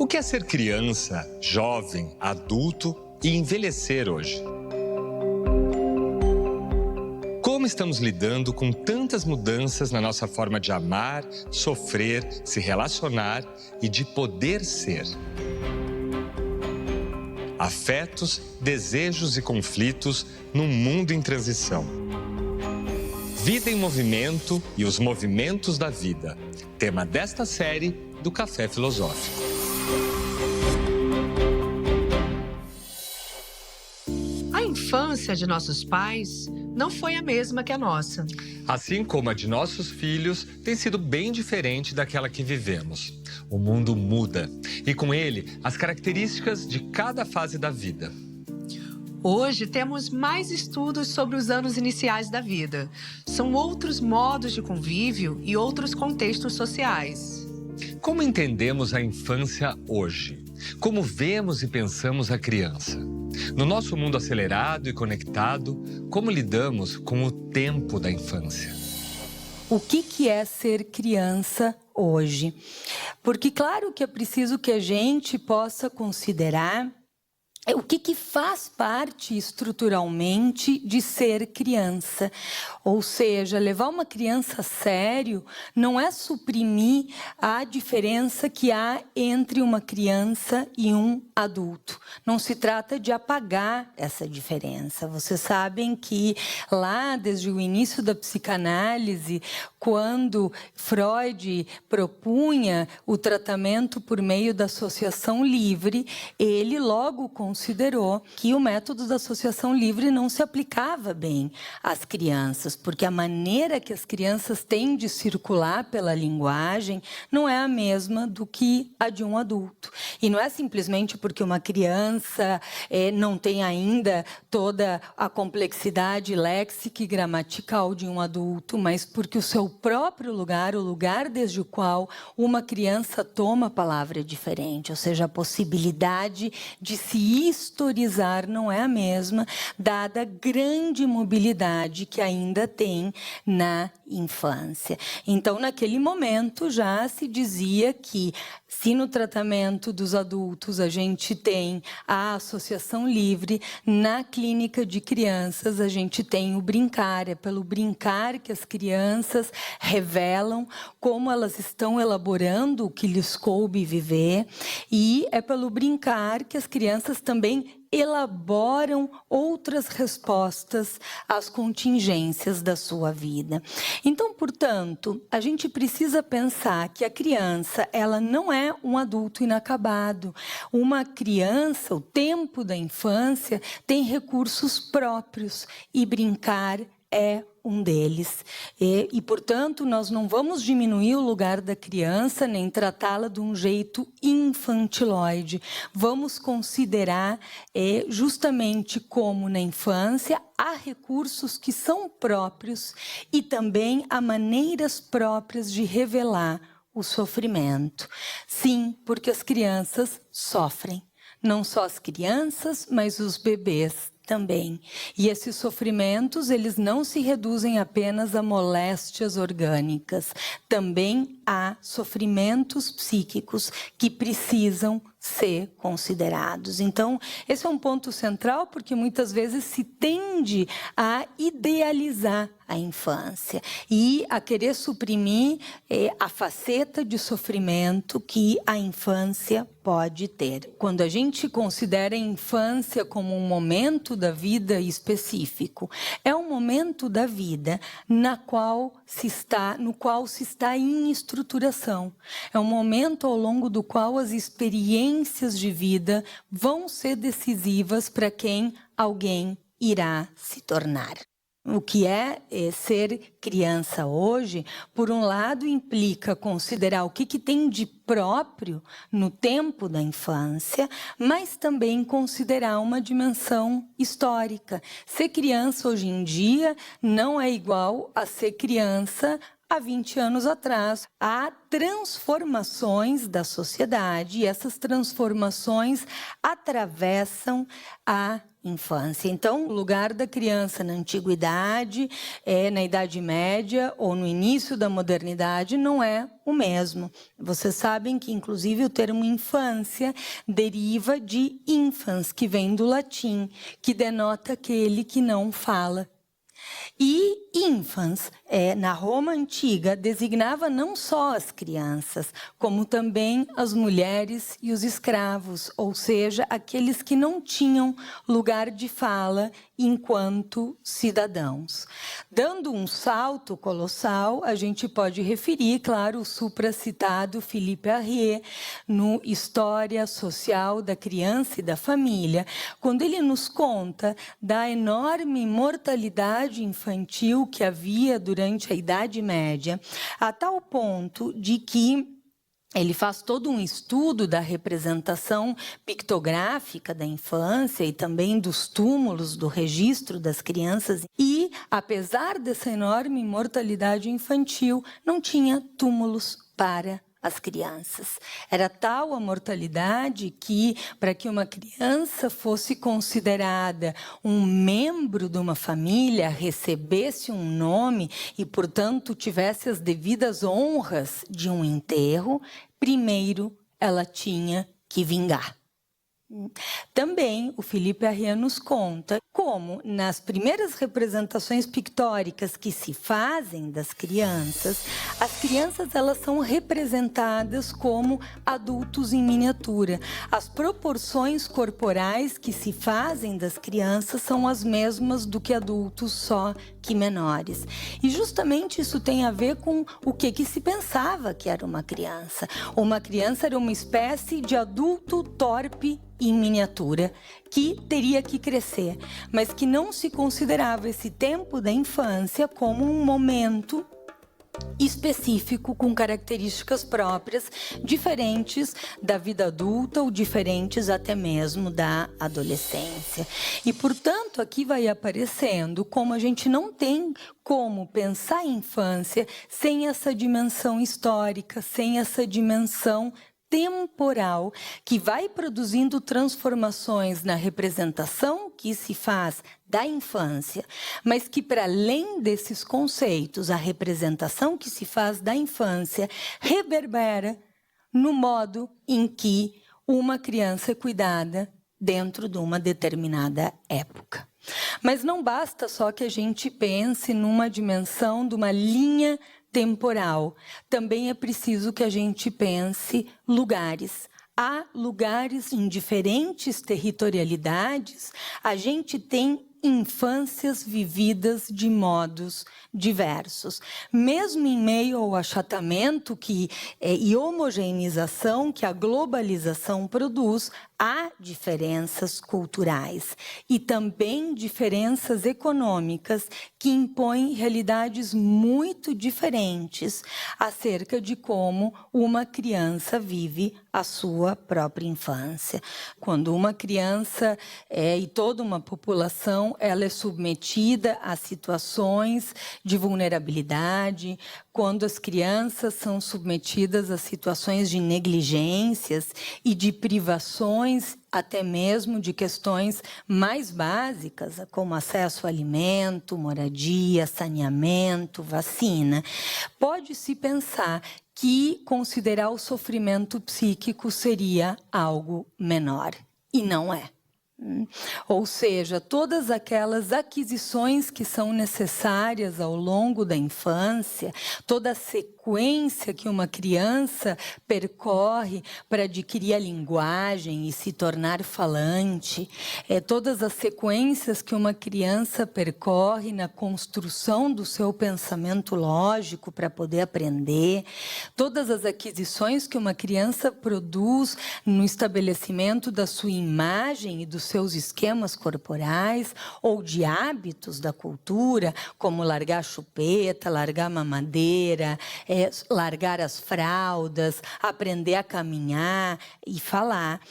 O que é ser criança, jovem, adulto e envelhecer hoje? Como estamos lidando com tantas mudanças na nossa forma de amar, sofrer, se relacionar e de poder ser? Afetos, desejos e conflitos num mundo em transição. Vida em movimento e os movimentos da vida. Tema desta série do Café Filosófico. A infância de nossos pais não foi a mesma que a nossa. Assim como a de nossos filhos, tem sido bem diferente daquela que vivemos. O mundo muda e, com ele, as características de cada fase da vida. Hoje temos mais estudos sobre os anos iniciais da vida. São outros modos de convívio e outros contextos sociais. Como entendemos a infância hoje? Como vemos e pensamos a criança? No nosso mundo acelerado e conectado, como lidamos com o tempo da infância? O que é ser criança hoje? Porque claro que é preciso que a gente possa considerar o que faz parte estruturalmente de ser criança. Ou seja, levar uma criança a sério não é suprimir a diferença que há entre uma criança e um adulto. Não se trata de apagar essa diferença. Vocês sabem que lá, desde o início da psicanálise, quando Freud propunha o tratamento por meio da associação livre, ele logo considerou que o método da associação livre não se aplicava bem às crianças, porque a maneira que as crianças têm de circular pela linguagem não é a mesma do que a de um adulto. E não é simplesmente porque uma criança não tem ainda toda a complexidade léxica e gramatical de um adulto, mas porque o seu próprio lugar, o lugar desde o qual uma criança toma a palavra é diferente, ou seja, a possibilidade de se historizar não é a mesma, dada a grande mobilidade que ainda tem na infância. Então, naquele momento, já se dizia que, se no tratamento dos adultos a gente tem a associação livre, na clínica de crianças a gente tem o brincar. É pelo brincar que as crianças revelam como elas estão elaborando o que lhes coube viver, e é pelo brincar que as crianças também elaboram outras respostas às contingências da sua vida. Então, portanto, a gente precisa pensar que a criança, ela não é um adulto inacabado. Uma criança, o tempo da infância, tem recursos próprios e brincar é um deles. E, portanto, nós não vamos diminuir o lugar da criança, nem tratá-la de um jeito infantiloide. Vamos considerar justamente como na infância há recursos que são próprios e também há maneiras próprias de revelar o sofrimento. Sim, porque as crianças sofrem. Não só as crianças, mas os bebês também. E esses sofrimentos, eles não se reduzem apenas a moléstias orgânicas. Também há sofrimentos psíquicos que precisam ser considerados. Então, esse é um ponto central, porque muitas vezes se tende a idealizar a infância e a querer suprimir a faceta de sofrimento que a infância pode ter. Quando a gente considera a infância como um momento da vida específico, é um momento da vida no qual se está em estruturação. É um momento ao longo do qual as experiências de vida vão ser decisivas para quem alguém irá se tornar. O que é ser criança hoje, por um lado, implica considerar o que tem de próprio no tempo da infância, mas também considerar uma dimensão histórica. Ser criança hoje em dia não é igual a ser criança há 20 anos atrás. Há transformações da sociedade e essas transformações atravessam a infância. Então, o lugar da criança na antiguidade, na Idade Média ou no início da modernidade não é o mesmo. Vocês sabem que, inclusive, o termo infância deriva de infans, que vem do latim, que denota aquele que não fala. E infans, na Roma antiga, designava não só as crianças, como também as mulheres e os escravos, ou seja, aqueles que não tinham lugar de fala enquanto cidadãos. Dando um salto colossal, a gente pode referir, claro, o supracitado Philippe Arriet, no História Social da Criança e da Família, quando ele nos conta da enorme mortalidade infantil que havia durante a Idade Média, a tal ponto de que ele faz todo um estudo da representação pictográfica da infância e também dos túmulos, do registro das crianças. E, apesar dessa enorme mortalidade infantil, não tinha túmulos para as crianças. Era tal a mortalidade que, para que uma criança fosse considerada um membro de uma família, recebesse um nome e, portanto, tivesse as devidas honras de um enterro, primeiro ela tinha que vingar. Também o Philippe Arriet nos conta como, nas primeiras representações pictóricas que se fazem das crianças, as crianças elas são representadas como adultos em miniatura. As proporções corporais que se fazem das crianças são as mesmas do que adultos, só que menores. E justamente isso tem a ver com o que se pensava que era uma criança. Uma criança era uma espécie de adulto torpe em miniatura, que teria que crescer, mas que não se considerava esse tempo da infância como um momento específico, com características próprias, diferentes da vida adulta ou diferentes até mesmo da adolescência. E, portanto, aqui vai aparecendo como a gente não tem como pensar em infância sem essa dimensão histórica, sem essa dimensão temporal, que vai produzindo transformações na representação que se faz da infância, mas que, para além desses conceitos, a representação que se faz da infância reverbera no modo em que uma criança é cuidada dentro de uma determinada época. Mas não basta só que a gente pense numa dimensão de uma linha temporal. Também é preciso que a gente pense lugares. Há lugares em diferentes territorialidades, a gente tem infâncias vividas de modos diversos. Mesmo em meio ao achatamento e homogeneização que a globalização produz, há diferenças culturais e também diferenças econômicas que impõem realidades muito diferentes acerca de como uma criança vive a sua própria infância. Quando uma criança e toda uma população ela é submetida a situações de vulnerabilidade, quando as crianças são submetidas a situações de negligências e de privações, até mesmo de questões mais básicas, como acesso a alimento, moradia, saneamento, vacina, pode-se pensar que considerar o sofrimento psíquico seria algo menor. E não é. Ou seja, todas aquelas aquisições que são necessárias ao longo da infância, toda a sequência que uma criança percorre para adquirir a linguagem e se tornar falante, todas as sequências que uma criança percorre na construção do seu pensamento lógico para poder aprender, todas as aquisições que uma criança produz no estabelecimento da sua imagem e dos seus esquemas corporais ou de hábitos da cultura, como largar a chupeta, largar a mamadeira, largar as fraldas, aprender a caminhar e falar.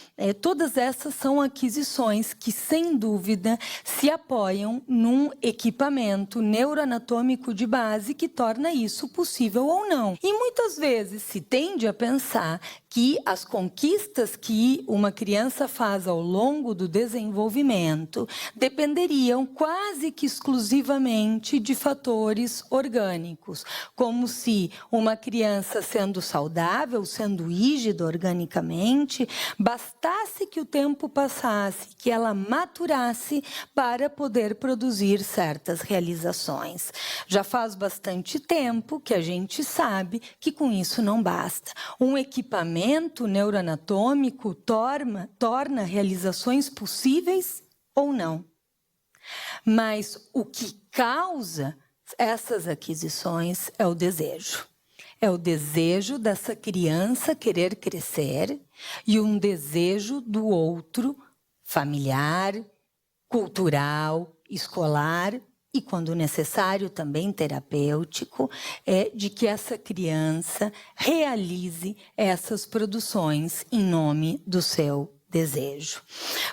Todas essas são aquisições que, sem dúvida, se apoiam num equipamento neuroanatômico de base que torna isso possível ou não. E muitas vezes se tende a pensar que as conquistas que uma criança faz ao longo do desenvolvimento dependeriam quase que exclusivamente de fatores orgânicos, como se uma criança sendo saudável, sendo rígida organicamente, bastasse que o tempo passasse, que ela maturasse para poder produzir certas realizações. Já faz bastante tempo que a gente sabe que com isso não basta. Um equipamento neuroanatômico torna realizações possíveis ou não. Mas o que causa essas aquisições é o desejo. É o desejo dessa criança querer crescer e um desejo do outro, familiar, cultural, escolar e, quando necessário, também terapêutico, de que essa criança realize essas produções em nome do seu desejo.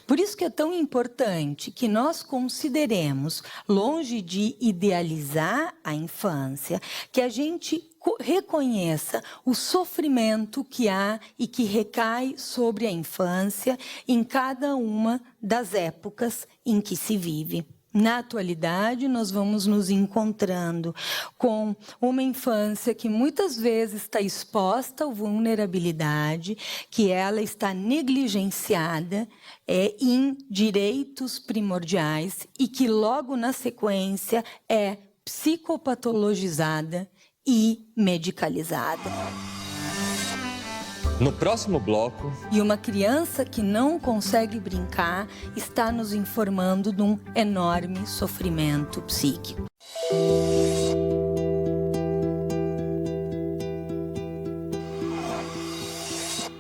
Por isso que é tão importante que nós consideremos, longe de idealizar a infância, que a gente reconheça o sofrimento que há e que recai sobre a infância em cada uma das épocas em que se vive. Na atualidade, nós vamos nos encontrando com uma infância que muitas vezes está exposta à vulnerabilidade, que ela está negligenciada em direitos primordiais e que logo na sequência é psicopatologizada e medicalizada. No próximo bloco... E uma criança que não consegue brincar está nos informando de um enorme sofrimento psíquico.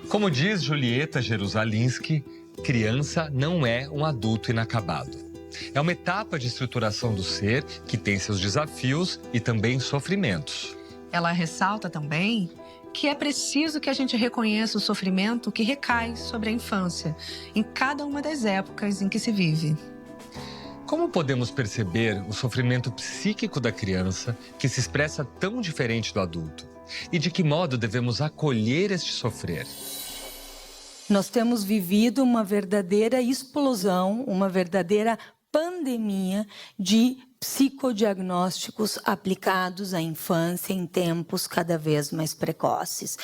Como diz Julieta Jerusalinski, criança não é um adulto inacabado. É uma etapa de estruturação do ser que tem seus desafios e também sofrimentos. Ela ressalta também que é preciso que a gente reconheça o sofrimento que recai sobre a infância, em cada uma das épocas em que se vive. Como podemos perceber o sofrimento psíquico da criança que se expressa tão diferente do adulto? E de que modo devemos acolher este sofrer? Nós temos vivido uma verdadeira explosão, uma verdadeira pandemia de psicodiagnósticos aplicados à infância em tempos cada vez mais precoces,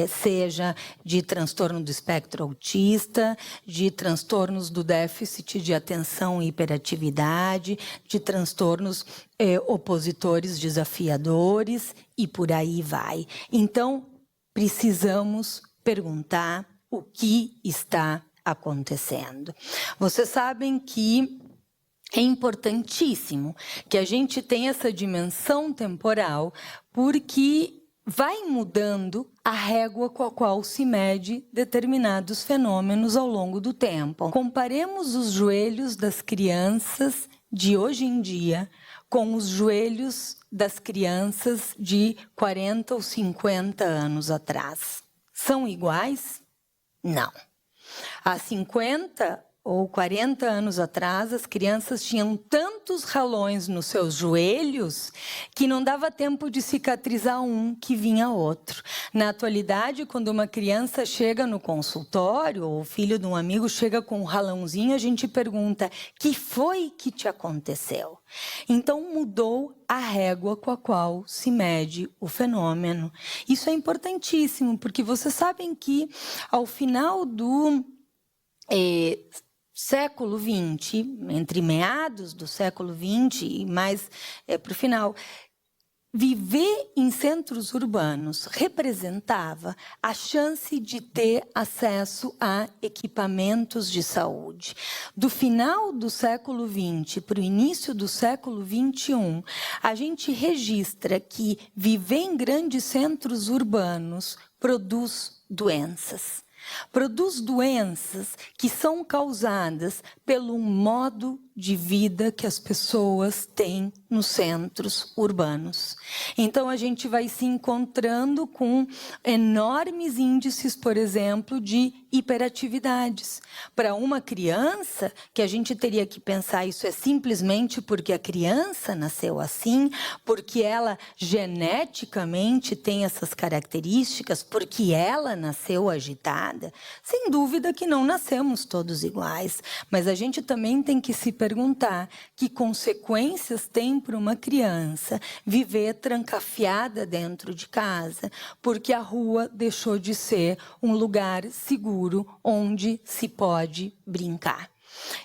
seja de transtorno do espectro autista, de transtornos do déficit de atenção e hiperatividade, de transtornos opositores desafiadores e por aí vai. Então, precisamos perguntar o que está acontecendo. Vocês sabem que é importantíssimo que a gente tenha essa dimensão temporal, porque vai mudando a régua com a qual se mede determinados fenômenos ao longo do tempo. Comparemos os joelhos das crianças de hoje em dia com os joelhos das crianças de 40 ou 50 anos atrás. São iguais? Não. Há 50 ou 40 anos atrás, as crianças tinham tantos ralões nos seus joelhos que não dava tempo de cicatrizar um que vinha outro. Na atualidade, quando uma criança chega no consultório, ou o filho de um amigo chega com um ralãozinho, a gente pergunta: que foi que te aconteceu? Então, mudou a régua com a qual se mede o fenômeno. Isso é importantíssimo, porque vocês sabem que, ao final do século XX, entre meados do século XX e mais para o final, viver em centros urbanos representava a chance de ter acesso a equipamentos de saúde. Do final do século XX para o início do século XXI, a gente registra que viver em grandes centros urbanos produz doenças. Produz doenças que são causadas pelo modo de vida que as pessoas têm nos centros urbanos. Então, a gente vai se encontrando com enormes índices, por exemplo, de hiperatividades. Para uma criança, que a gente teria que pensar, isso é simplesmente porque a criança nasceu assim, porque ela geneticamente tem essas características, porque ela nasceu agitada? Sem dúvida que não nascemos todos iguais, mas a gente também tem que se perguntar que consequências tem para uma criança viver trancafiada dentro de casa, porque a rua deixou de ser um lugar seguro onde se pode brincar.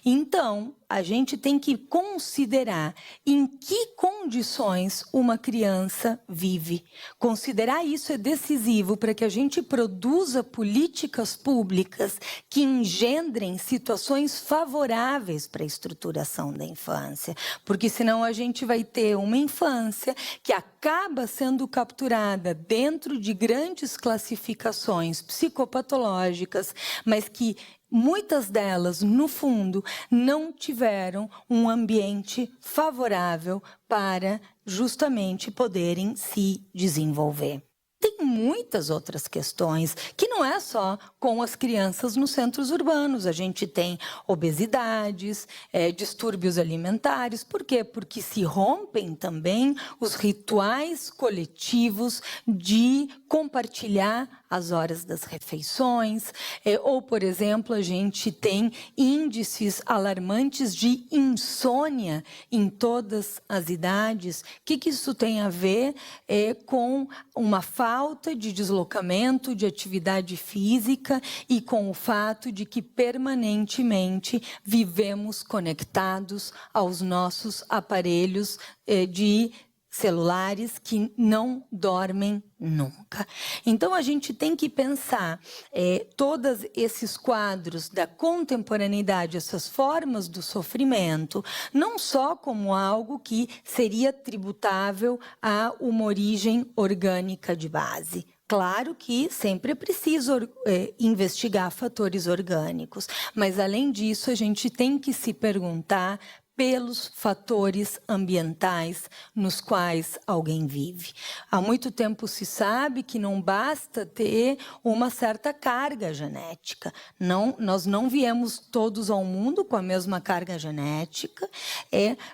Então, a gente tem que considerar em que condições uma criança vive. Considerar isso é decisivo para que a gente produza políticas públicas que engendrem situações favoráveis para a estruturação da infância. Porque senão a gente vai ter uma infância que acaba sendo capturada dentro de grandes classificações psicopatológicas, mas que muitas delas, no fundo, não tiveram um ambiente favorável para justamente poderem se desenvolver. Tem muitas outras questões, que não é só com as crianças nos centros urbanos. A gente tem obesidades, distúrbios alimentares. Por quê? Porque se rompem também os rituais coletivos de compartilhar as horas das refeições. Ou, por exemplo, a gente tem índices alarmantes de insônia em todas as idades. O que isso tem a ver com uma falta de deslocamento, de atividade física e com o fato de que permanentemente vivemos conectados aos nossos aparelhos de celulares que não dormem nunca. Então, a gente tem que pensar todos esses quadros da contemporaneidade, essas formas do sofrimento, não só como algo que seria tributável a uma origem orgânica de base. Claro que sempre é preciso investigar fatores orgânicos, mas, além disso, a gente tem que se perguntar pelos fatores ambientais nos quais alguém vive. Há muito tempo se sabe que não basta ter uma certa carga genética. Nós não viemos todos ao mundo com a mesma carga genética,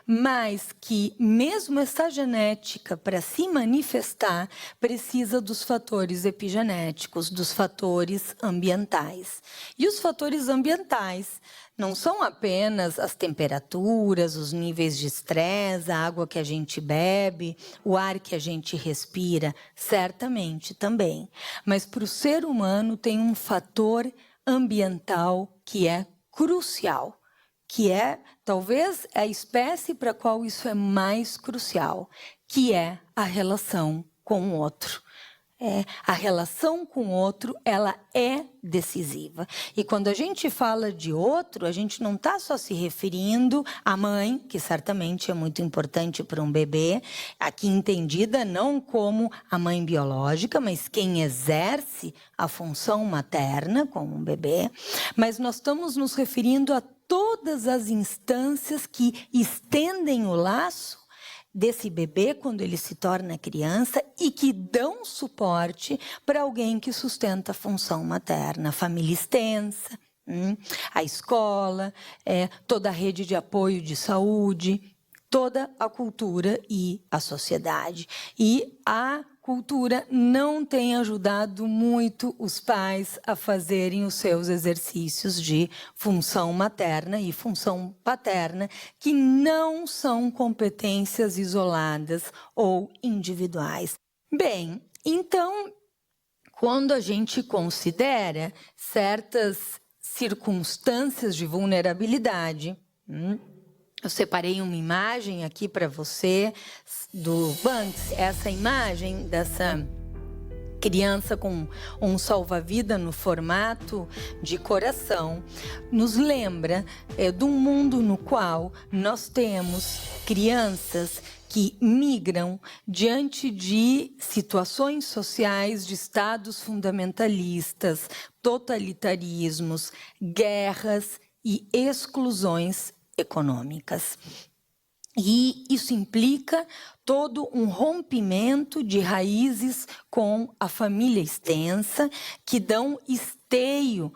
mas que mesmo essa genética, para se manifestar, precisa dos fatores epigenéticos, dos fatores ambientais. E os fatores ambientais não são apenas as temperaturas, os níveis de estresse, a água que a gente bebe, o ar que a gente respira, certamente também. Mas para o ser humano tem um fator ambiental que é crucial, que é talvez a espécie para a qual isso é mais crucial, que é a relação com o outro. A relação com o outro, ela é decisiva. E quando a gente fala de outro, a gente não está só se referindo à mãe, que certamente é muito importante para um bebê, aqui entendida não como a mãe biológica, mas quem exerce a função materna como um bebê, mas nós estamos nos referindo a todas as instâncias que estendem o laço desse bebê quando ele se torna criança e que dão suporte para alguém que sustenta a função materna, a família extensa, a escola, toda a rede de apoio de saúde, toda a cultura e a sociedade. E a cultura não tem ajudado muito os pais a fazerem os seus exercícios de função materna e função paterna, que não são competências isoladas ou individuais. Bem, então, quando a gente considera certas circunstâncias de vulnerabilidade, eu separei uma imagem aqui para você do Banksy, essa imagem dessa criança com um salva-vida no formato de coração, nos lembra de um mundo no qual nós temos crianças que migram diante de situações sociais de estados fundamentalistas, totalitarismos, guerras e exclusões econômicas. E isso implica todo um rompimento de raízes com a família extensa, que dão esteio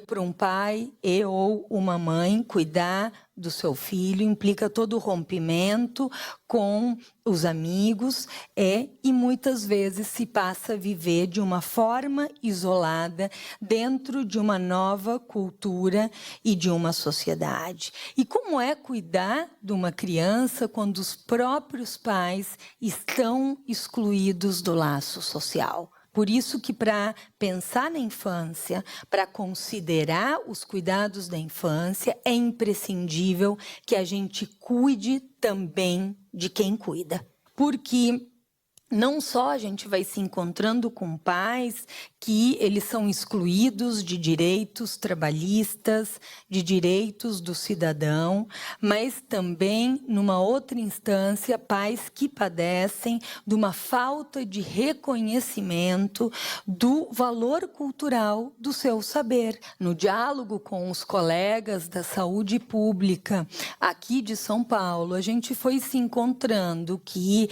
para um pai ou uma mãe cuidar do seu filho, implica todo o rompimento com os amigos, e muitas vezes se passa a viver de uma forma isolada dentro de uma nova cultura e de uma sociedade. E como é cuidar de uma criança quando os próprios pais estão excluídos do laço social? Por isso que, para pensar na infância, para considerar os cuidados da infância, é imprescindível que a gente cuide também de quem cuida. Porque não só a gente vai se encontrando com pais que eles são excluídos de direitos trabalhistas, de direitos do cidadão, mas também, numa outra instância, pais que padecem de uma falta de reconhecimento do valor cultural do seu saber. No diálogo com os colegas da saúde pública aqui de São Paulo, a gente foi se encontrando que,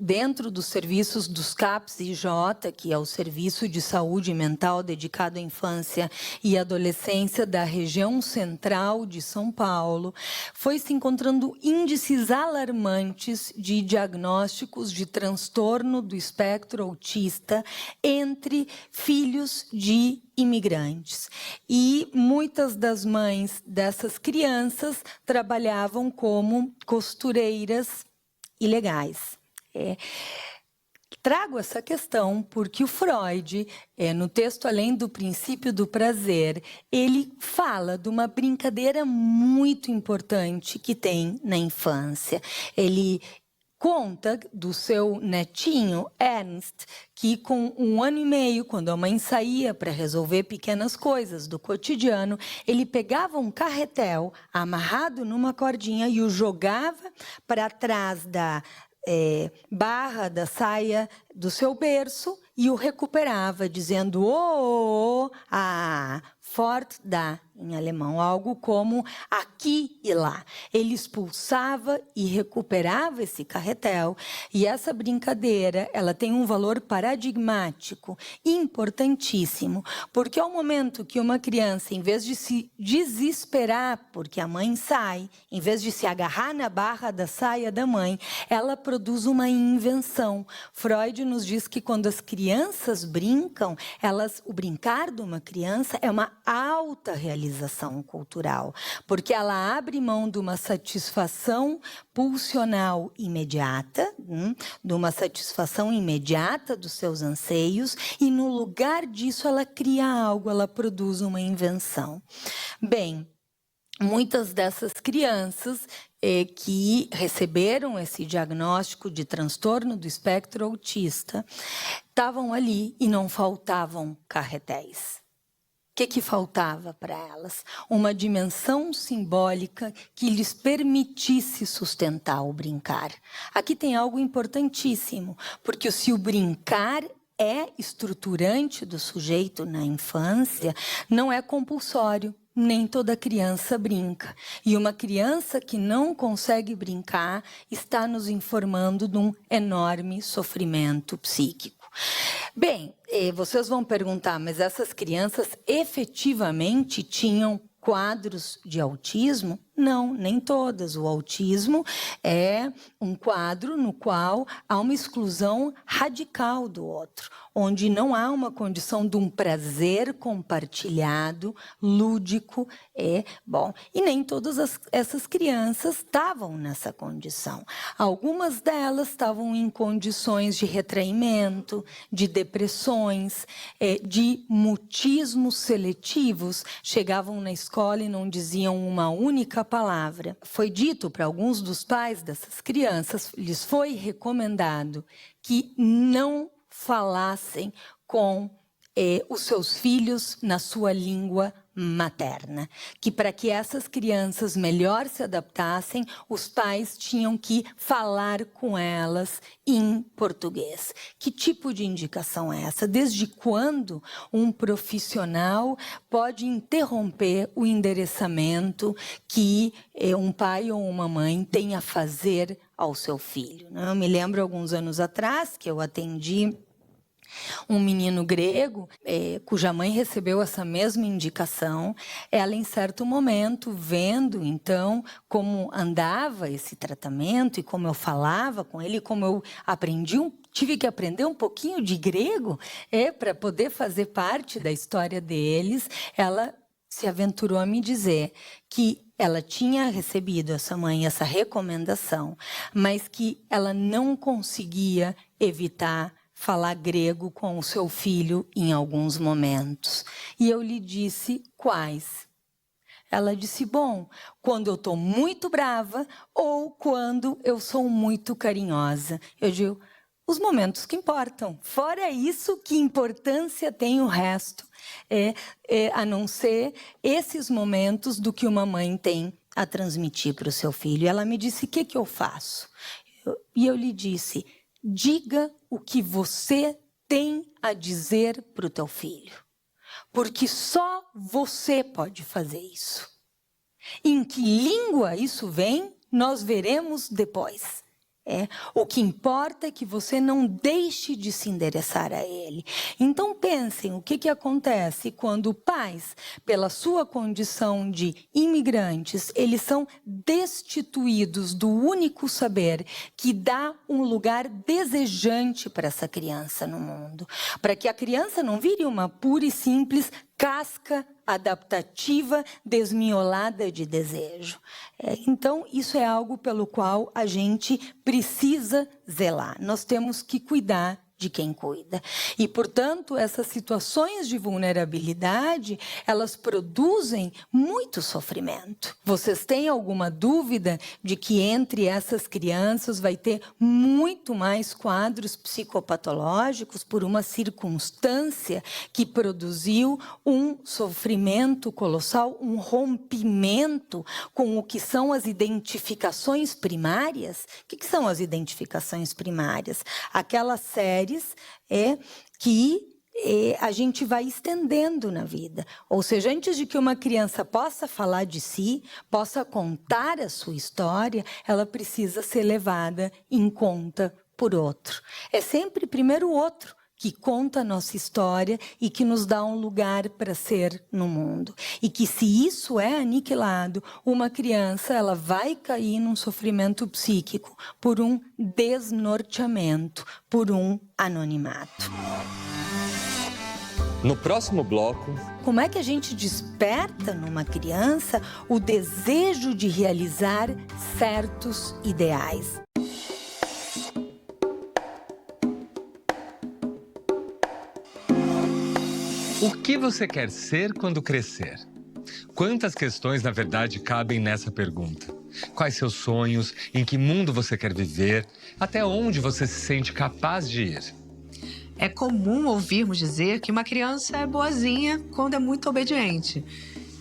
dentro dos serviços dos CAPS-IJ, que é o Serviço de Saúde Mental dedicado à infância e adolescência da região central de São Paulo, foi se encontrando índices alarmantes de diagnósticos de transtorno do espectro autista entre filhos de imigrantes. E muitas das mães dessas crianças trabalhavam como costureiras ilegais. Trago essa questão porque o Freud, no texto Além do Princípio do Prazer, ele fala de uma brincadeira muito importante que tem na infância. Ele conta do seu netinho, Ernst, que com 1 ano e meio, quando a mãe saía para resolver pequenas coisas do cotidiano, ele pegava um carretel amarrado numa cordinha e o jogava para trás da barra da saia do seu berço e o recuperava, dizendo fort da, em alemão, algo como aqui e lá. Ele expulsava e recuperava esse carretel, e essa brincadeira, ela tem um valor paradigmático importantíssimo, porque ao momento que uma criança, em vez de se desesperar porque a mãe sai, em vez de se agarrar na barra da saia da mãe, ela produz uma invenção. Freud nos diz que quando as crianças brincam, o brincar de uma criança é uma alta realização cultural, porque ela abre mão de uma satisfação pulsional imediata, de uma satisfação imediata dos seus anseios, e no lugar disso ela cria algo, ela produz uma invenção. Bem, muitas dessas crianças que receberam esse diagnóstico de transtorno do espectro autista estavam ali e não faltavam carretéis. O que faltava para elas? Uma dimensão simbólica que lhes permitisse sustentar o brincar. Aqui tem algo importantíssimo, porque se o brincar é estruturante do sujeito na infância, não é compulsório. Nem toda criança brinca. E uma criança que não consegue brincar está nos informando de um enorme sofrimento psíquico. Bem, vocês vão perguntar, mas essas crianças efetivamente tinham quadros de autismo? Não, nem todas. O autismo é um quadro no qual há uma exclusão radical do outro, onde não há uma condição de um prazer compartilhado, lúdico, e nem todas essas crianças estavam nessa condição. Algumas delas estavam em condições de retraimento, de depressões, de mutismos seletivos, chegavam na escola e não diziam uma única palavra. Foi dito para alguns dos pais dessas crianças, lhes foi recomendado que não falassem com os seus filhos na sua língua materna, que para que essas crianças melhor se adaptassem, os pais tinham que falar com elas em português. Que tipo de indicação é essa? Desde quando um profissional pode interromper o endereçamento que um pai ou uma mãe tem a fazer ao seu filho? Eu me lembro alguns anos atrás que eu atendi um menino grego, cuja mãe recebeu essa mesma indicação. Ela, em certo momento, vendo, então, como andava esse tratamento e como eu falava com ele, como eu tive que aprender um pouquinho de grego, para poder fazer parte da história deles, ela se aventurou a me dizer que ela tinha recebido essa recomendação, mas que ela não conseguia evitar falar grego com o seu filho em alguns momentos. E eu lhe disse quais. Ela disse, bom, quando eu estou muito brava ou quando eu sou muito carinhosa. Eu digo, os momentos que importam. Fora isso, que importância tem o resto? A não ser esses momentos do que uma mãe tem a transmitir para o seu filho. E ela me disse, o que eu faço? E eu lhe disse, diga o que você tem a dizer para o teu filho, porque só você pode fazer isso. Em que língua isso vem, nós veremos depois. O que importa é que você não deixe de se endereçar a ele. Então pensem o que acontece quando pais, pela sua condição de imigrantes, eles são destituídos do único saber que dá um lugar desejante para essa criança no mundo. Para que a criança não vire uma pura e simples casca adaptativa desmiolada de desejo. Então, isso é algo pelo qual a gente precisa zelar. Nós temos que cuidar de quem cuida. E, portanto, essas situações de vulnerabilidade, elas produzem muito sofrimento. Vocês têm alguma dúvida de que entre essas crianças vai ter muito mais quadros psicopatológicos por uma circunstância que produziu um sofrimento colossal, um rompimento com o que são as identificações primárias? O que são as identificações primárias? Aquelas séries que a gente vai estendendo na vida. Ou seja, antes de que uma criança possa falar de si, possa contar a sua história, ela precisa ser levada em conta por outro. É sempre primeiro o outro que conta a nossa história e que nos dá um lugar para ser no mundo. E que se isso é aniquilado, uma criança ela vai cair num sofrimento psíquico por um desnorteamento, por um anonimato. No próximo bloco... Como é que a gente desperta numa criança o desejo de realizar certos ideais? O que você quer ser quando crescer? Quantas questões, na verdade, cabem nessa pergunta? Quais seus sonhos? Em que mundo você quer viver? Até onde você se sente capaz de ir? É comum ouvirmos dizer que uma criança é boazinha quando é muito obediente.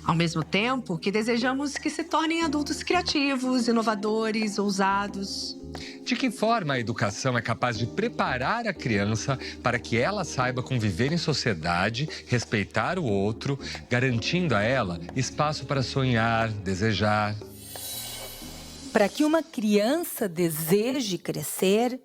Ao mesmo tempo que desejamos que se tornem adultos criativos, inovadores, ousados. De que forma a educação é capaz de preparar a criança para que ela saiba conviver em sociedade, respeitar o outro, garantindo a ela espaço para sonhar, desejar? Para que uma criança deseje crescer,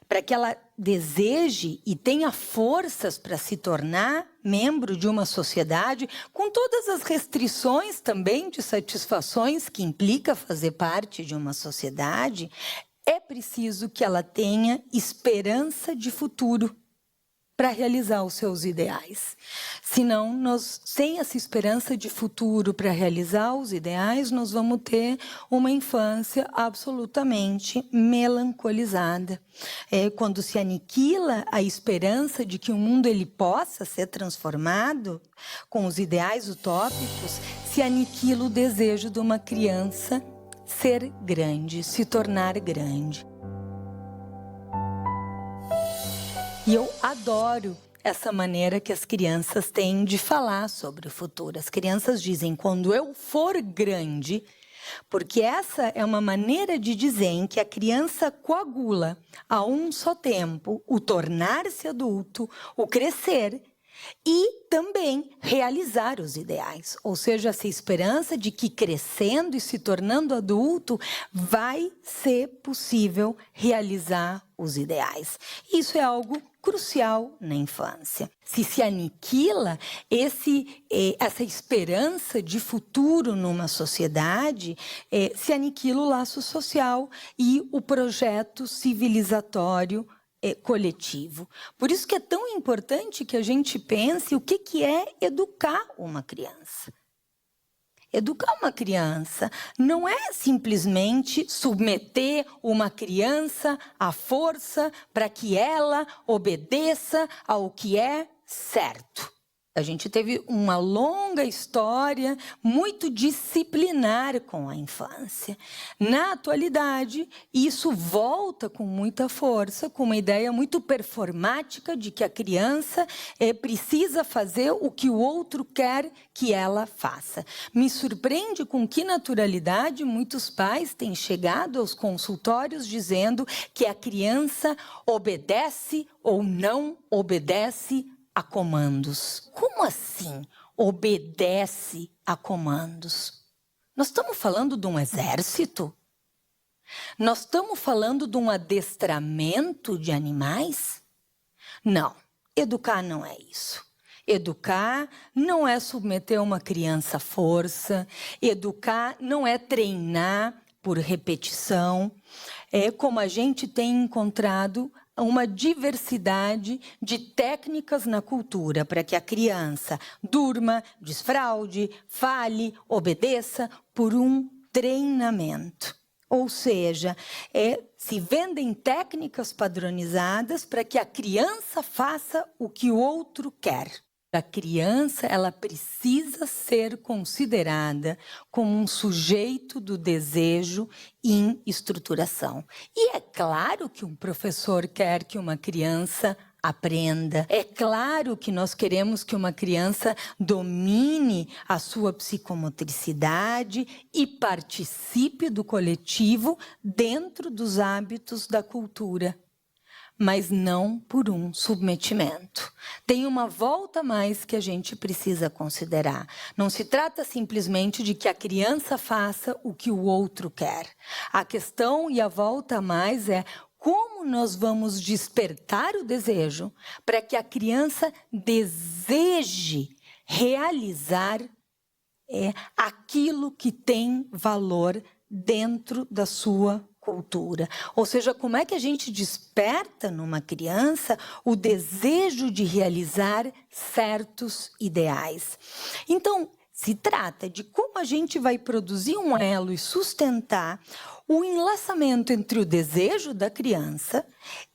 para que ela deseje e tenha forças para se tornar membro de uma sociedade, com todas as restrições também de satisfações que implica fazer parte de uma sociedade, é preciso que ela tenha esperança de futuro para realizar os seus ideais. Senão, sem essa esperança de futuro para realizar os ideais, nós vamos ter uma infância absolutamente melancolizada. Quando se aniquila a esperança de que o mundo ele possa ser transformado com os ideais utópicos, se aniquila o desejo de uma criança ser grande, se tornar grande. E eu adoro essa maneira que as crianças têm de falar sobre o futuro. As crianças dizem, quando eu for grande, porque essa é uma maneira de dizer em que a criança coagula a um só tempo o tornar-se adulto, o crescer e também realizar os ideais. Ou seja, essa esperança de que crescendo e se tornando adulto vai ser possível realizar os ideais. Isso é algo crucial na infância. Se aniquila essa esperança de futuro numa sociedade, se aniquila o laço social e o projeto civilizatório coletivo. Por isso que é tão importante que a gente pense o que é educar uma criança. Educar uma criança não é simplesmente submeter uma criança à força para que ela obedeça ao que é certo. A gente teve uma longa história muito disciplinar com a infância. Na atualidade, isso volta com muita força, com uma ideia muito performática de que a criança precisa fazer o que o outro quer que ela faça. Me surpreende com que naturalidade muitos pais têm chegado aos consultórios dizendo que a criança obedece ou não obedece a comandos. Como assim obedece a comandos? Nós estamos falando de um exército? Nós estamos falando de um adestramento de animais? Não, educar não é isso. Educar não é submeter uma criança à força, educar não é treinar por repetição. É como a gente tem encontrado uma diversidade de técnicas na cultura para que a criança durma, desfraude, fale, obedeça por um treinamento. Ou seja, se vendem técnicas padronizadas para que a criança faça o que o outro quer. A criança, ela precisa ser considerada como um sujeito do desejo em estruturação. E é claro que um professor quer que uma criança aprenda. É claro que nós queremos que uma criança domine a sua psicomotricidade e participe do coletivo dentro dos hábitos da cultura. Mas não por um submetimento. Tem uma volta a mais que a gente precisa considerar. Não se trata simplesmente de que a criança faça o que o outro quer. A questão e a volta a mais é como nós vamos despertar o desejo para que a criança deseje realizar aquilo que tem valor dentro da sua cultura. Ou seja, como é que a gente desperta numa criança o desejo de realizar certos ideais? Então, se trata de como a gente vai produzir um elo e sustentar o enlaçamento entre o desejo da criança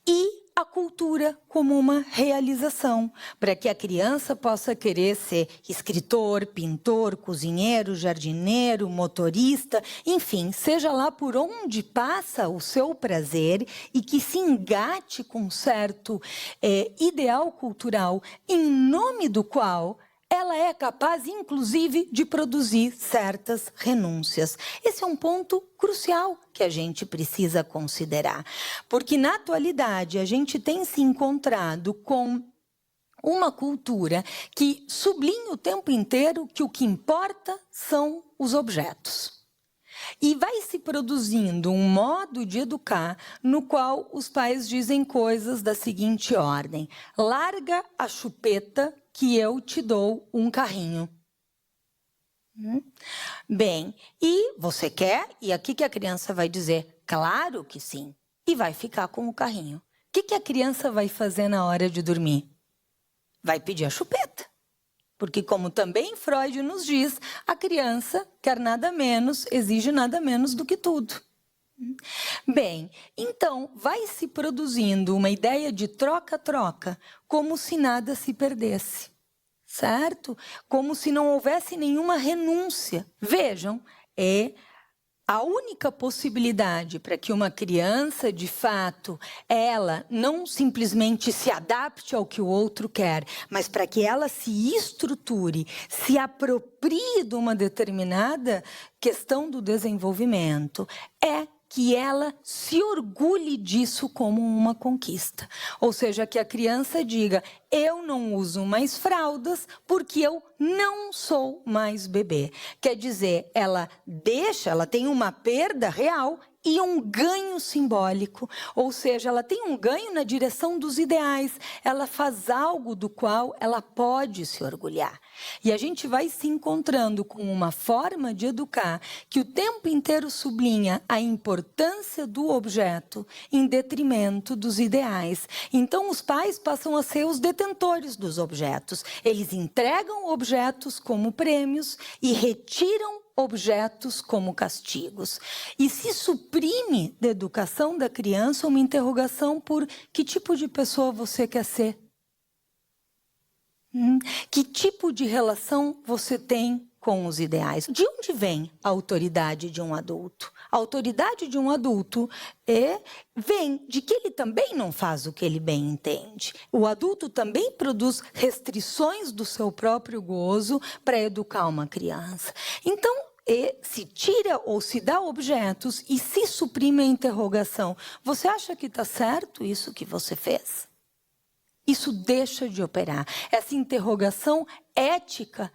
e a cultura como uma realização, para que a criança possa querer ser escritor, pintor, cozinheiro, jardineiro, motorista, enfim, seja lá por onde passa o seu prazer e que se engate com um certo ideal cultural em nome do qual ela é capaz, inclusive, de produzir certas renúncias. Esse é um ponto crucial que a gente precisa considerar, porque na atualidade a gente tem se encontrado com uma cultura que sublinha o tempo inteiro que o que importa são os objetos. E vai se produzindo um modo de educar no qual os pais dizem coisas da seguinte ordem: larga a chupeta que eu te dou um carrinho. Bem, e você quer? E aqui que a criança vai dizer, claro que sim, e vai ficar com o carrinho. O que a criança vai fazer na hora de dormir? Vai pedir a chupeta. Porque, como também Freud nos diz, a criança quer nada menos, exige nada menos do que tudo. Bem, então vai se produzindo uma ideia de troca-troca, como se nada se perdesse, certo? Como se não houvesse nenhuma renúncia. Vejam, A única possibilidade para que uma criança, de fato, ela não simplesmente se adapte ao que o outro quer, mas para que ela se estruture, se aproprie de uma determinada questão do desenvolvimento, é que ela se orgulhe disso como uma conquista. Ou seja, que a criança diga, eu não uso mais fraldas porque eu não sou mais bebê. Quer dizer, ela tem uma perda real e um ganho simbólico, ou seja, ela tem um ganho na direção dos ideais, ela faz algo do qual ela pode se orgulhar. E a gente vai se encontrando com uma forma de educar que o tempo inteiro sublinha a importância do objeto em detrimento dos ideais. Então, os pais passam a ser os detentores dos objetos. Eles entregam objetos como prêmios e retiram objetos como castigos. E se suprime da educação da criança uma interrogação por que tipo de pessoa você quer ser? Que tipo de relação você tem com os ideais? De onde vem a autoridade de um adulto? A autoridade de um adulto vem de que ele também não faz o que ele bem entende. O adulto também produz restrições do seu próprio gozo para educar uma criança. Então, se tira ou se dá objetos e se suprime a interrogação. Você acha que está certo isso que você fez? Isso deixa de operar. Essa interrogação ética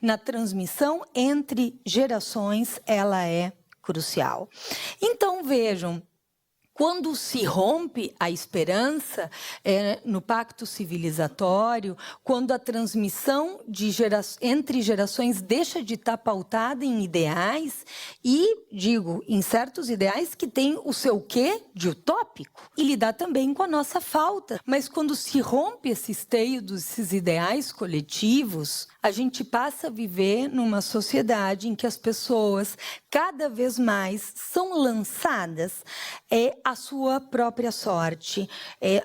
na transmissão entre gerações, ela é crucial. Então, vejam, quando se rompe a esperança no pacto civilizatório, quando a transmissão entre gerações deixa de estar pautada em ideais e, em certos ideais que têm o seu quê de utópico, e lidar também com a nossa falta. Mas quando se rompe esse esteio desses ideais coletivos, a gente passa a viver numa sociedade em que as pessoas cada vez mais são lançadas à sua própria sorte,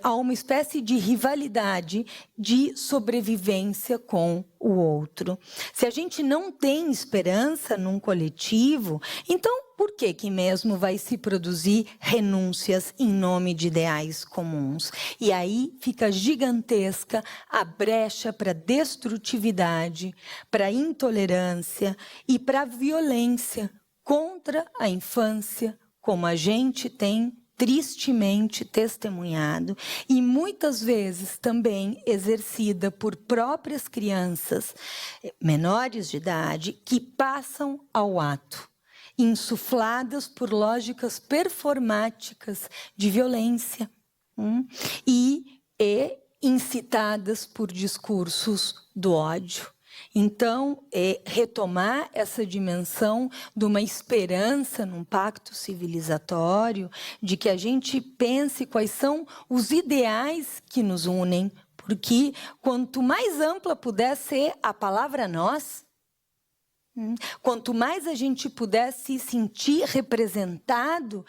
a uma espécie de rivalidade de sobrevivência com o outro. Se a gente não tem esperança num coletivo, então por que mesmo vai se produzir renúncias em nome de ideais comuns? E aí fica gigantesca a brecha para destrutividade, para intolerância e para violência contra a infância, como a gente tem tristemente testemunhado e muitas vezes também exercida por próprias crianças menores de idade que passam ao ato, insufladas por lógicas performáticas de violência e incitadas por discursos do ódio. Então, retomar essa dimensão de uma esperança num pacto civilizatório, de que a gente pense quais são os ideais que nos unem, porque quanto mais ampla puder ser a palavra nós, quanto mais a gente puder se sentir representado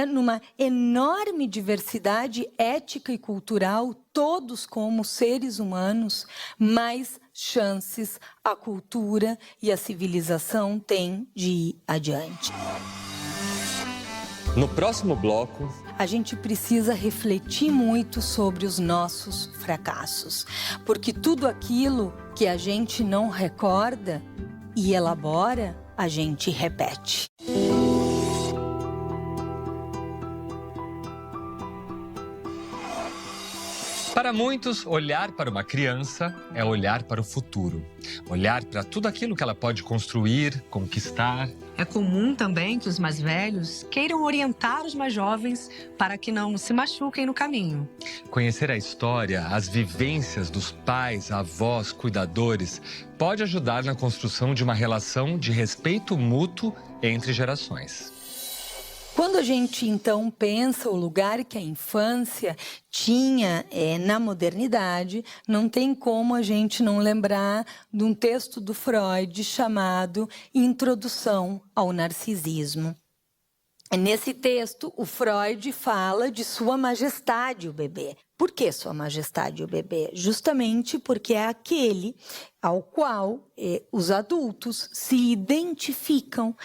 numa enorme diversidade ética e cultural, todos como seres humanos, mais chances a cultura e a civilização têm de ir adiante. No próximo bloco, a gente precisa refletir muito sobre os nossos fracassos, porque tudo aquilo que a gente não recorda e elabora, a gente repete. Para muitos, olhar para uma criança é olhar para o futuro. Olhar para tudo aquilo que ela pode construir, conquistar. É comum também que os mais velhos queiram orientar os mais jovens para que não se machuquem no caminho. Conhecer a história, as vivências dos pais, avós, cuidadores, pode ajudar na construção de uma relação de respeito mútuo entre gerações. Quando a gente, então, pensa o lugar que a infância tinha na modernidade, não tem como a gente não lembrar de um texto do Freud chamado Introdução ao Narcisismo. Nesse texto, o Freud fala de Sua Majestade o bebê. Por que Sua Majestade o bebê? Justamente porque é aquele ao qual os adultos se identificam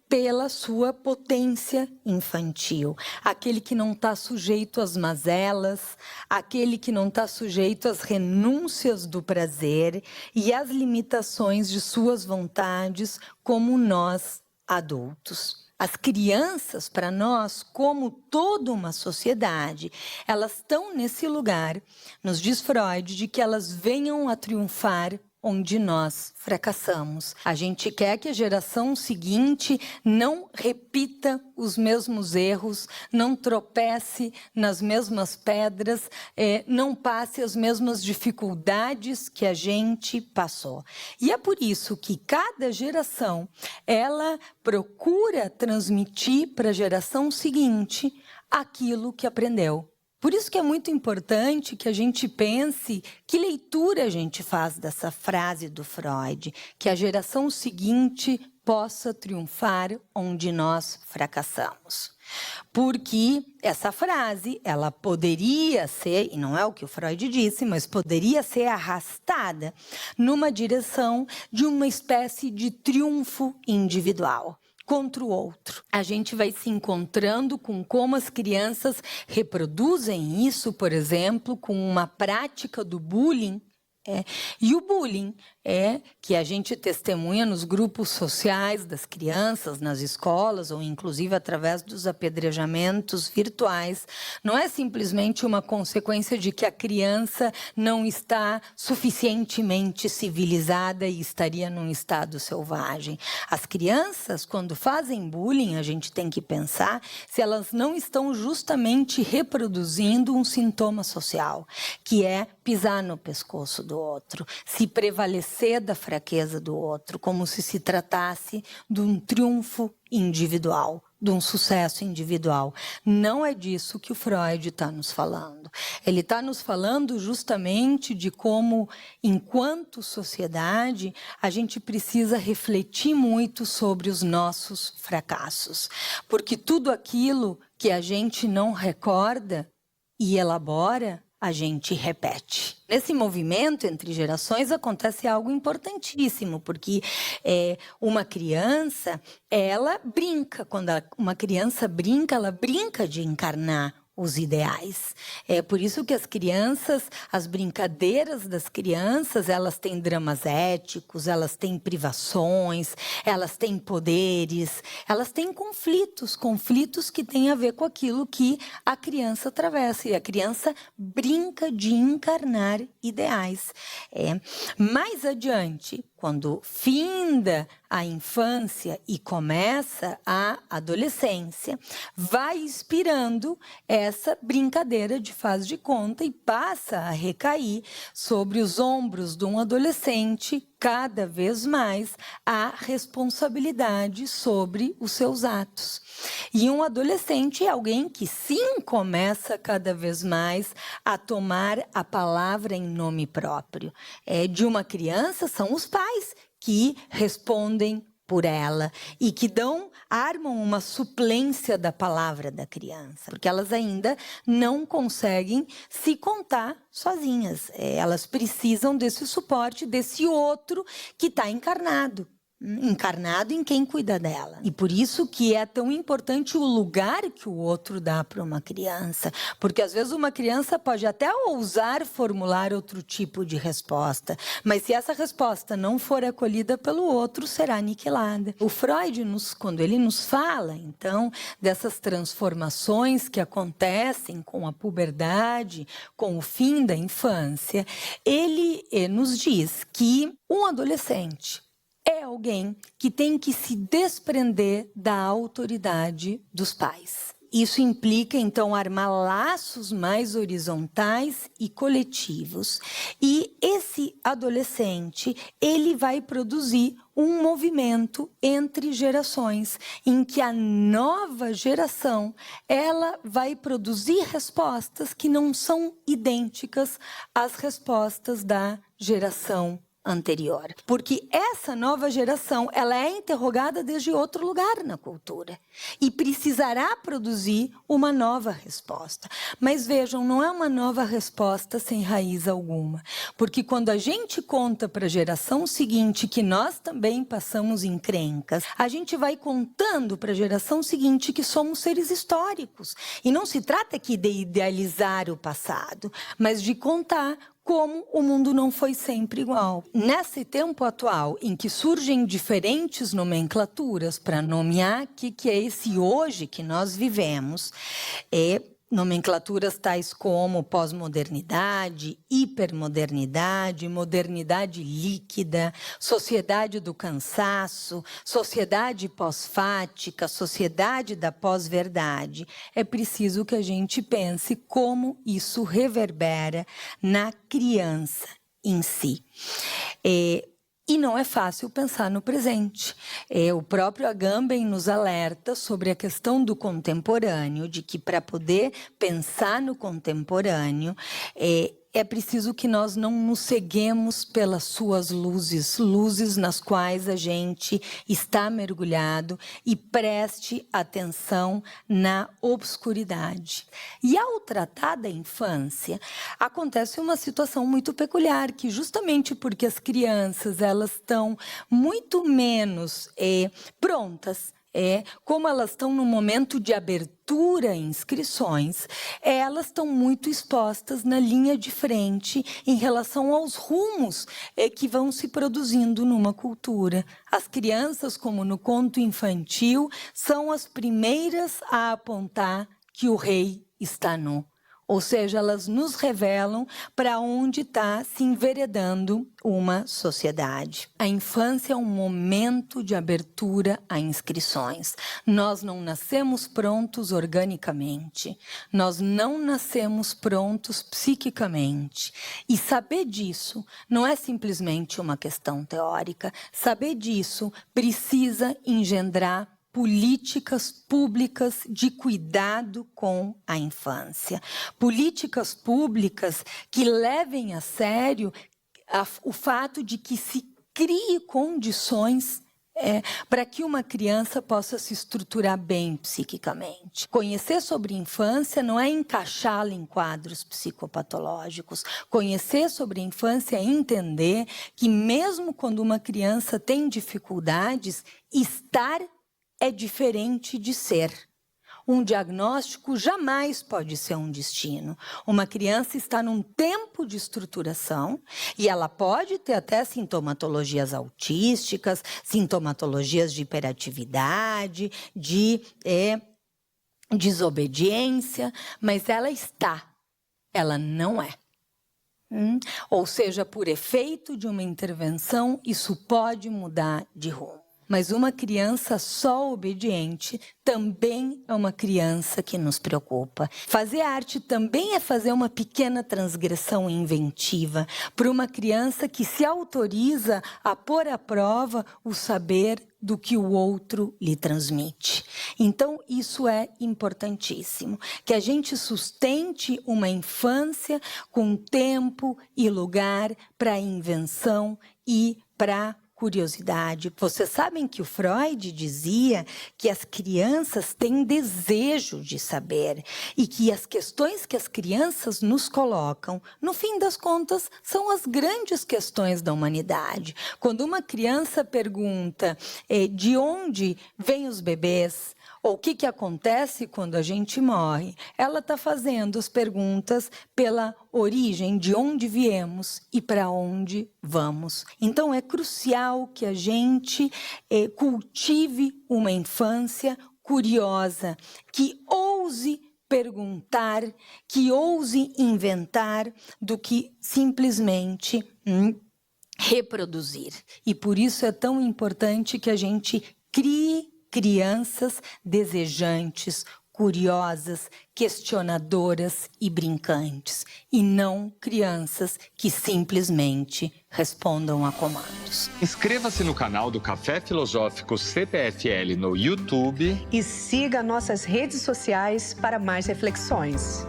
pela sua potência infantil. Aquele que não está sujeito às mazelas, aquele que não está sujeito às renúncias do prazer e às limitações de suas vontades, como nós, adultos. As crianças, para nós, como toda uma sociedade, elas estão nesse lugar, nos diz Freud, de que elas venham a triunfar onde nós fracassamos. A gente quer que a geração seguinte não repita os mesmos erros, não tropece nas mesmas pedras, não passe as mesmas dificuldades que a gente passou. E é por isso que cada geração, ela procura transmitir para a geração seguinte aquilo que aprendeu. Por isso que é muito importante que a gente pense que leitura a gente faz dessa frase do Freud, que a geração seguinte possa triunfar onde nós fracassamos. Porque essa frase, ela poderia ser, e não é o que o Freud disse, mas poderia ser arrastada numa direção de uma espécie de triunfo individual contra o outro. A gente vai se encontrando com como as crianças reproduzem isso, por exemplo, com uma prática do bullying. E o bullying que a gente testemunha nos grupos sociais das crianças, nas escolas, ou inclusive através dos apedrejamentos virtuais, não é simplesmente uma consequência de que a criança não está suficientemente civilizada e estaria num estado selvagem. As crianças, quando fazem bullying, a gente tem que pensar se elas não estão justamente reproduzindo um sintoma social, que é pisar no pescoço do outro, se prevalecer da fraqueza do outro, como se tratasse de um triunfo individual, de um sucesso individual. Não é disso que o Freud está nos falando. Ele está nos falando justamente de como, enquanto sociedade, a gente precisa refletir muito sobre os nossos fracassos. Porque tudo aquilo que a gente não recorda e elabora, a gente repete. Nesse movimento entre gerações acontece algo importantíssimo, porque uma criança, ela brinca. Quando uma criança brinca, ela brinca de encarnar os ideais. É por isso que as crianças, as brincadeiras das crianças, elas têm dramas éticos, elas têm privações, elas têm poderes, elas têm conflitos que têm a ver com aquilo que a criança atravessa. E a criança brinca de encarnar ideais. Mais adiante, quando finda a infância e começa a adolescência, vai inspirando essa brincadeira de faz de conta e passa a recair sobre os ombros de um adolescente cada vez mais a responsabilidade sobre os seus atos. E um adolescente é alguém que sim começa cada vez mais a tomar a palavra em nome próprio. De uma criança são os pais que respondem por ela e que armam uma suplência da palavra da criança, porque elas ainda não conseguem se contar sozinhas. Elas precisam desse suporte, desse outro que está encarnado em quem cuida dela. E por isso que é tão importante o lugar que o outro dá para uma criança, porque às vezes uma criança pode até ousar formular outro tipo de resposta, mas se essa resposta não for acolhida pelo outro, será aniquilada. O Freud, quando ele nos fala, então, dessas transformações que acontecem com a puberdade, com o fim da infância, ele nos diz que um adolescente é alguém que tem que se desprender da autoridade dos pais. Isso implica, então, armar laços mais horizontais e coletivos. E esse adolescente, ele vai produzir um movimento entre gerações, em que a nova geração, ela vai produzir respostas que não são idênticas às respostas da geração anterior. Porque essa nova geração, ela é interrogada desde outro lugar na cultura e precisará produzir uma nova resposta. Mas vejam, não é uma nova resposta sem raiz alguma. Porque quando a gente conta para a geração seguinte que nós também passamos encrencas, a gente vai contando para a geração seguinte que somos seres históricos. E não se trata aqui de idealizar o passado, mas de contar como o mundo não foi sempre igual. Nesse tempo atual, em que surgem diferentes nomenclaturas para nomear o que é esse hoje que nós vivemos, nomenclaturas tais como pós-modernidade, hipermodernidade, modernidade líquida, sociedade do cansaço, sociedade pós-fática, sociedade da pós-verdade. É preciso que a gente pense como isso reverbera na criança em si. E não é fácil pensar no presente. O próprio Agamben nos alerta sobre a questão do contemporâneo, de que para poder pensar no contemporâneo, é preciso que nós não nos ceguemos pelas suas luzes, luzes nas quais a gente está mergulhado e preste atenção na obscuridade. E ao tratar da infância, acontece uma situação muito peculiar, que justamente porque as crianças elas estão muito menos prontas, como elas estão no momento de abertura em inscrições, elas estão muito expostas na linha de frente em relação aos rumos que vão se produzindo numa cultura. As crianças, como no conto infantil, são as primeiras a apontar que o rei está nu. Ou seja, elas nos revelam para onde está se enveredando uma sociedade. A infância é um momento de abertura a inscrições. Nós não nascemos prontos organicamente. Nós não nascemos prontos psiquicamente. E saber disso não é simplesmente uma questão teórica. Saber disso precisa engendrar políticas públicas de cuidado com a infância. Políticas públicas que levem a sério o fato de que se crie condições para que uma criança possa se estruturar bem psiquicamente. Conhecer sobre infância não é encaixá-la em quadros psicopatológicos. Conhecer sobre a infância é entender que mesmo quando uma criança tem dificuldades, estar é diferente de ser. Um diagnóstico jamais pode ser um destino. Uma criança está num tempo de estruturação e ela pode ter até sintomatologias autísticas, sintomatologias de hiperatividade, de desobediência, mas ela não é. Ou seja, por efeito de uma intervenção, isso pode mudar de rumo. Mas uma criança só obediente também é uma criança que nos preocupa. Fazer arte também é fazer uma pequena transgressão inventiva para uma criança que se autoriza a pôr à prova o saber do que o outro lhe transmite. Então, isso é importantíssimo, que a gente sustente uma infância com tempo e lugar para invenção e para curiosidade. Vocês sabem que o Freud dizia que as crianças têm desejo de saber e que as questões que as crianças nos colocam, no fim das contas, são as grandes questões da humanidade. Quando uma criança pergunta de onde vêm os bebês, ou o que acontece quando a gente morre, ela está fazendo as perguntas pela origem, de onde viemos e para onde vamos. Então, é crucial que a gente cultive uma infância curiosa, que ouse perguntar, que ouse inventar, do que simplesmente reproduzir. E por isso é tão importante que a gente crie crianças desejantes, curiosas, questionadoras e brincantes, e não crianças que simplesmente respondam a comandos. Inscreva-se no canal do Café Filosófico CPFL no YouTube e siga nossas redes sociais para mais reflexões.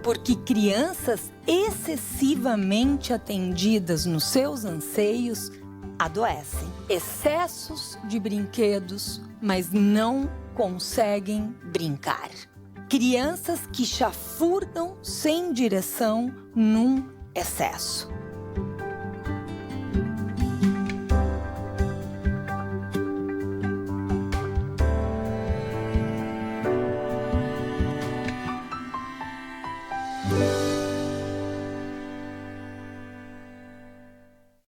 Porque crianças excessivamente atendidas nos seus anseios adoecem. Excessos de brinquedos, mas não conseguem brincar. Crianças que chafurdam sem direção num excesso.